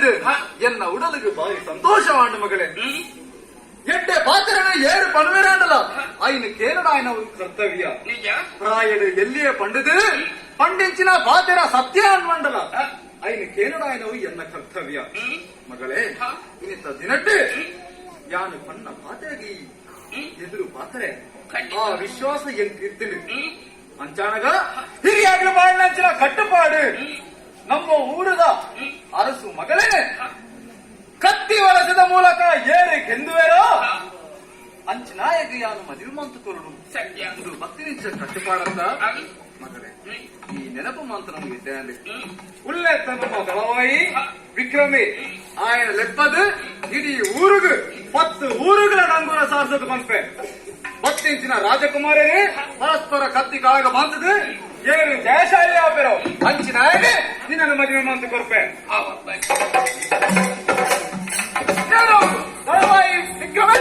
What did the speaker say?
ಪಡೆದು ಎನ್ನ ಉಡಲಿಗೆ ಬಾರಿ ಸಂತೋಷವಾಂಡು ಮಗಳೇ. ಎಡ್ಡೆ ಪಾತ್ರನ ಏರು ಪಣವೇರಾಂಡಲ ఆయన కేనడాయన కర్తవ్య రాయడు ఎల్లియ పండుదు పండించిన బాధ్యర సత్య అన్మండల ఆయన కేనడాయనవు ఎన్న కర్తవ్య ಮಗಳೇ ಇನ್ನಿತ್ತ ದಿನಟ್ಟು ಯಾನು ಪಣ್ಣ ಪಾತ್ರೆಗೆ ಎದುರು ಪಾತ್ರೆ ಆ ವಿಶ್ವಾಸ ಎಂತಿರ್ತೀನಿ ಅಂಚಾಣಗ ಹಿರಿಯಾಗಲು ಮಾಡಿನ ಕಟ್ಟುಪಾಡು ನಮ್ಮ ಊರದ ಅರಸು ಮಗಳೇ ಕತ್ತಿ ವಲಸದ ಮೂಲಕ ಏರಿ ಗೆಂದುವೆರೋ ಅಂಚನಾಯಕ ಯಾನು ಮದುವೆ ಕೊರಡು ಇದು ಭಕ್ತಿ ನಿಂಚ ಕಟ್ಟುಪಾಡಂತ ಮಗಳೇ ಈ ನೆನಪು ಮಂತ್ರ ಇದ್ದೇನೆ ಉಳ್ಳೆ ತಮ್ಮ ಗಳವಾಯಿ ವಿಕ್ರಮಿ ಆಯನ ಲೆಪ್ಪದು ಇಡೀ ಊರುಗು 10 ಊರುಗಳ ನಂಗುನ ಸಾರಿಸೋದು ಬಂತೆ 10 ಇಂಚಿನ ರಾಜಕುಮಾರರೇ ಪರಸ್ಪರ ಕತ್ತಿ ಕಾಗ ಬಂದದು ಏನು ಜಯಶಾಲಿ ಆಪೆರೋ ಅಂಚಿನಾಯಕ ನಿನ್ನನ್ನು ಮದುವೆ ಮಂತು ಕೊರ್ಪೆ ಗಳವಾಯಿ ವಿಕ್ರಮಿ